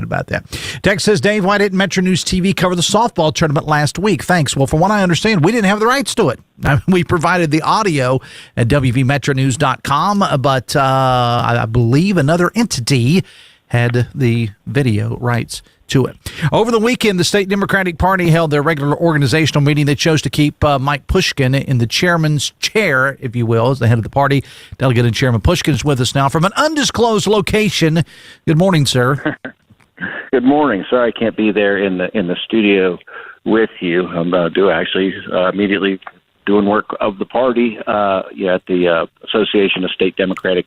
about that. Text says, Dave, why didn't Metro News TV cover the softball tournament last week? Thanks. Well, from what I understand, we didn't have the rights to it. We provided the audio at WVMetroNews.com, but I believe another entity had the video rights to it. Over the weekend, the state Democratic Party held their regular organizational meeting. They chose to keep Mike Pushkin in the chairman's chair, if you will, as the head of the party. Delegate and Chairman Pushkin is with us now from an undisclosed location. Good morning, sir. Good morning. Sorry I can't be there in the studio with you. I'm immediately doing work of the party at the Association of State Democratic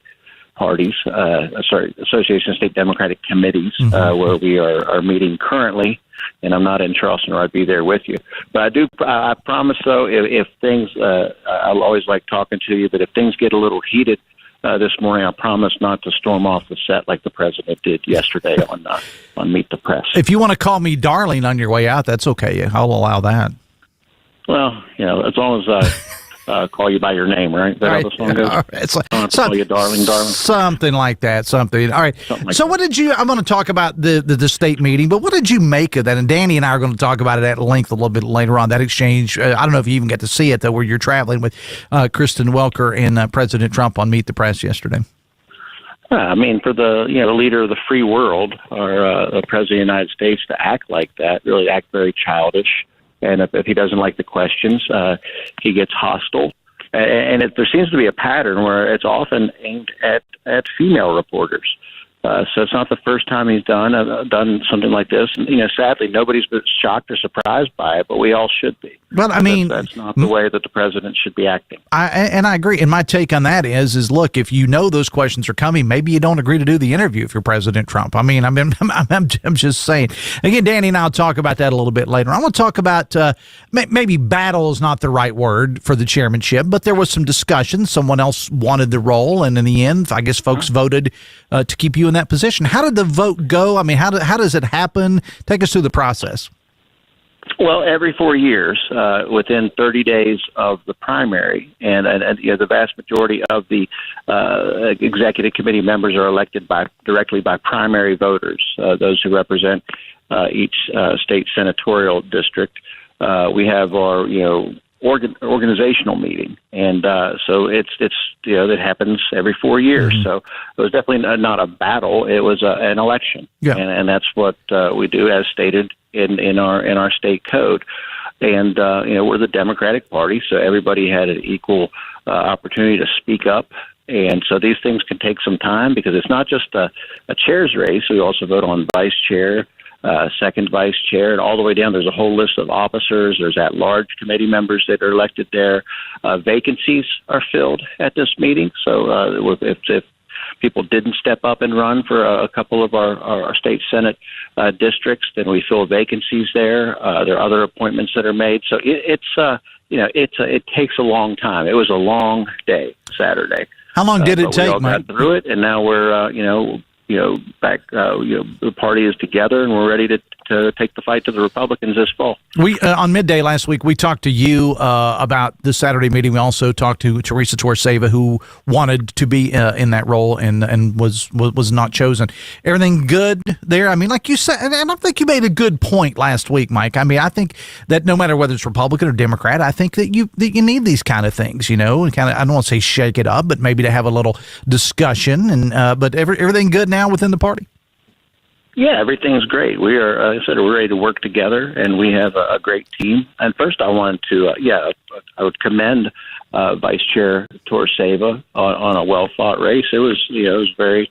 Parties, Association of State Democratic Committees, where we are meeting currently, and I'm not in Charleston, or I'd be there with you. But I promise, though, if things, I'll always like talking to you, but if things get a little heated this morning, I promise not to storm off the set like the president did yesterday on Meet the Press. If you want to call me darling on your way out, that's okay. I'll allow that. Well, as long as I call you by your name, right? Is that how the song goes? Right. It's like, I don't have to call you darling. Something like that. Something. All right. So what did you, I'm going to talk about the state meeting, but what did you make of that? And Danny and I are going to talk about it at length a little bit later on, that exchange. I don't know if you even get to see it, though, where you're traveling with Kristen Welker and President Trump on Meet the Press yesterday. I mean, for the leader of the free world, or the President of the United States, to act like that, really act very childish. And if he doesn't like the questions, he gets hostile. And there seems to be a pattern where it's often aimed at female reporters. So it's not the first time he's done something like this. And, sadly, nobody's been shocked or surprised by it, but we all should be. Well, I mean, that's not the way that the president should be acting. I agree. And my take on that is look, if you know those questions are coming, maybe you don't agree to do the interview if you're President Trump. I mean, I'm just saying. Again, Danny and I'll talk about that a little bit later. I want to talk about maybe battle is not the right word for the chairmanship, but there was some discussion. Someone else wanted the role, and in the end, I guess folks voted to keep you in that position. How did the vote go? I mean, how does it happen? Take us through the process. Well, every 4 years, within 30 days of the primary, and the vast majority of the executive committee members are elected directly by primary voters, those who represent each state senatorial district. We have our organizational meeting, and so it happens every 4 years. So it was definitely not a battle; it was an election, and that's what we do as stated in our state code. And we're the Democratic Party, so everybody had an equal opportunity to speak up. And so these things can take some time because it's not just a chair's race. We also vote on vice chair, second vice chair, and all the way down. There's a whole list of officers. There's at-large committee members that are elected there. Vacancies are filled at this meeting. So if people didn't step up and run for a couple of our state Senate districts, then we fill vacancies there. There are other appointments that are made. So it takes a long time. It was a long day Saturday. How long did it take, we all Mike? got through it, and now we're back. The party is together, and we're ready to take the fight to the Republicans this fall. We on Midday last week, we talked to you about the Saturday meeting. We also talked to Teresa Torseva, who wanted to be in that role and was not chosen. Everything good there? I mean, like you said, and I think you made a good point last week, Mike. I mean, I think that no matter whether it's Republican or Democrat, I think that you need these kind of things, and kind of, I don't want to say shake it up, but maybe to have a little discussion. And but everything good now within the party? Yeah, everything's great. We are, like I said, we're ready to work together, and we have a great team. And first, I wanted to, I would commend Vice Chair Torseva on a well-fought race. It was very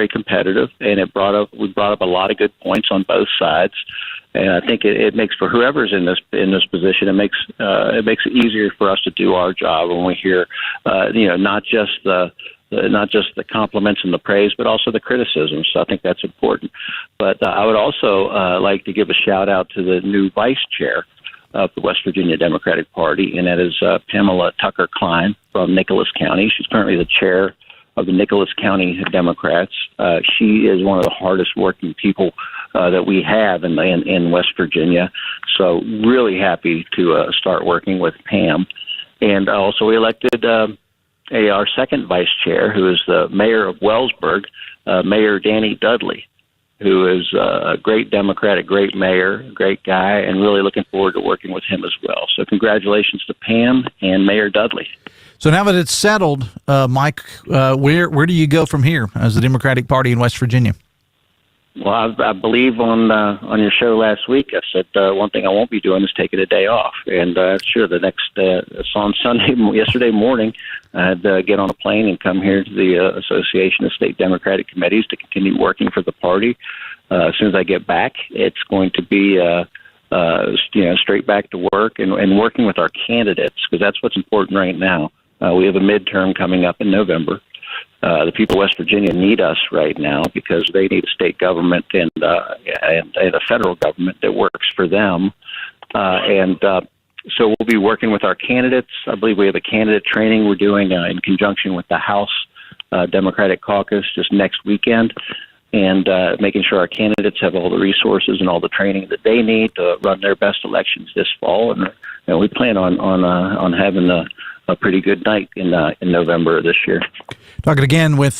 competitive, and we brought up a lot of good points on both sides. And I think it makes for whoever's in this position, it makes it easier for us to do our job when we hear, not just the compliments and the praise, but also the criticism. So I think that's important. But I would also like to give a shout out to the new vice chair of the West Virginia Democratic Party, and that is Pamela Tucker Klein from Nicholas County. She's currently the chair of the Nicholas County Democrats. She is one of the hardest working people that we have in West Virginia. So really happy to start working with Pam. And also we elected our second vice chair, who is the mayor of Wellsburg, Mayor Danny Dudley. who is a great Democrat, a great mayor, a great guy, and really looking forward to working with him as well. So congratulations to Pam and Mayor Dudley. So now that it's settled, Mike, where do you go from here as the Democratic Party in West Virginia? Well, I believe on your show last week, I said one thing I won't be doing is taking a day off. And sure, the next it's on Sunday, yesterday morning, I had to get on a plane and come here to the Association of State Democratic Committees to continue working for the party. As soon as I get back, it's going to be straight back to work and working with our candidates, because that's what's important right now. We have a midterm coming up in November. The people of West Virginia need us right now because they need a state government and a federal government that works for them. So we'll be working with our candidates. I believe we have a candidate training we're doing in conjunction with the House Democratic Caucus just next weekend, and making sure our candidates have all the resources and all the training that they need to run their best elections this fall. And we plan on having a pretty good night in November of this year. Talking again with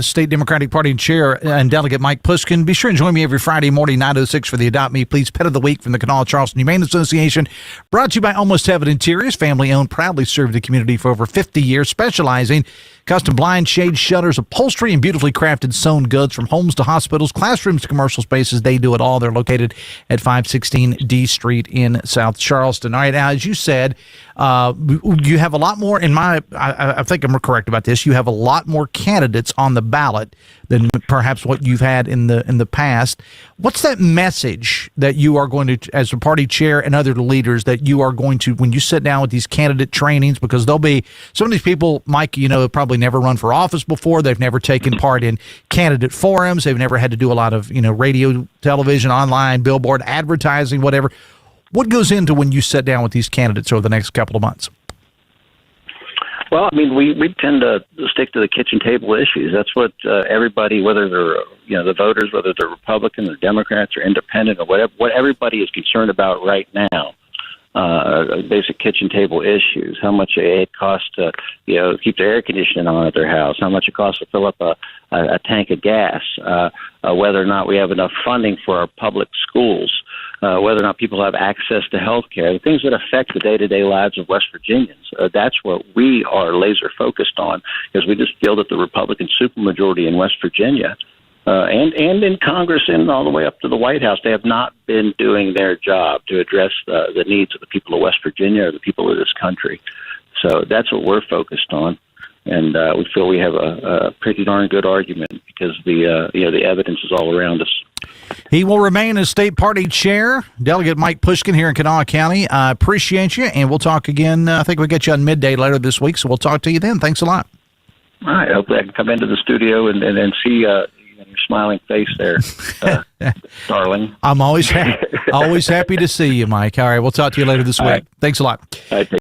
State Democratic Party Chair and Delegate Mike Pushkin. Be sure and join me every Friday morning, 9:06 for the Adopt Me Please Pet of the Week from the Kanawha Charleston Humane Association. Brought to you by Almost Heaven Interiors, family-owned, proudly served the community for over 50 years, specializing custom blinds, shades, shutters, upholstery, and beautifully crafted sewn goods from homes to hospitals, classrooms to commercial spaces. They do it all. They're located at 516 D Street in South Charleston. All right, now, as you said, you have a lot more I think I'm correct about this. You have a lot more candidates on the ballot than perhaps what you've had in the past. What's that message that you are going to, as a party chair and other leaders, that you are going to, when you sit down with these candidate trainings, because there'll be some of these people, Mike, have probably never run for office before. They've never taken part in candidate forums. They've never had to do a lot of, radio, television, online, billboard, advertising, whatever. What goes into when you sit down with these candidates over the next couple of months? Well, I mean, we tend to stick to the kitchen table issues. That's what everybody, whether they're the voters, whether they're Republican or Democrats or independent or whatever, what everybody is concerned about right now. Basic kitchen table issues: how much it costs to keep the air conditioning on at their house, how much it costs to fill up a tank of gas, whether or not we have enough funding for our public schools, whether or not people have access to health care, the things that affect the day-to-day lives of West Virginians. That's what we are laser focused on, because we just feel that the Republican supermajority in West Virginia and in Congress and all the way up to the White House, they have not been doing their job to address the needs of the people of West Virginia or the people of this country. So that's what we're focused on. And we feel we have a pretty darn good argument because the evidence is all around us. He will remain as state party chair, Delegate Mike Pushkin here in Kanawha County. I appreciate you, and we'll talk again. I think we'll get you on midday later this week, so we'll talk to you then. Thanks a lot. All right. Hopefully I can come into the studio and see your smiling face there, darling. I'm always happy to see you, Mike. All right, we'll talk to you later this week. Right. Thanks a lot. All right,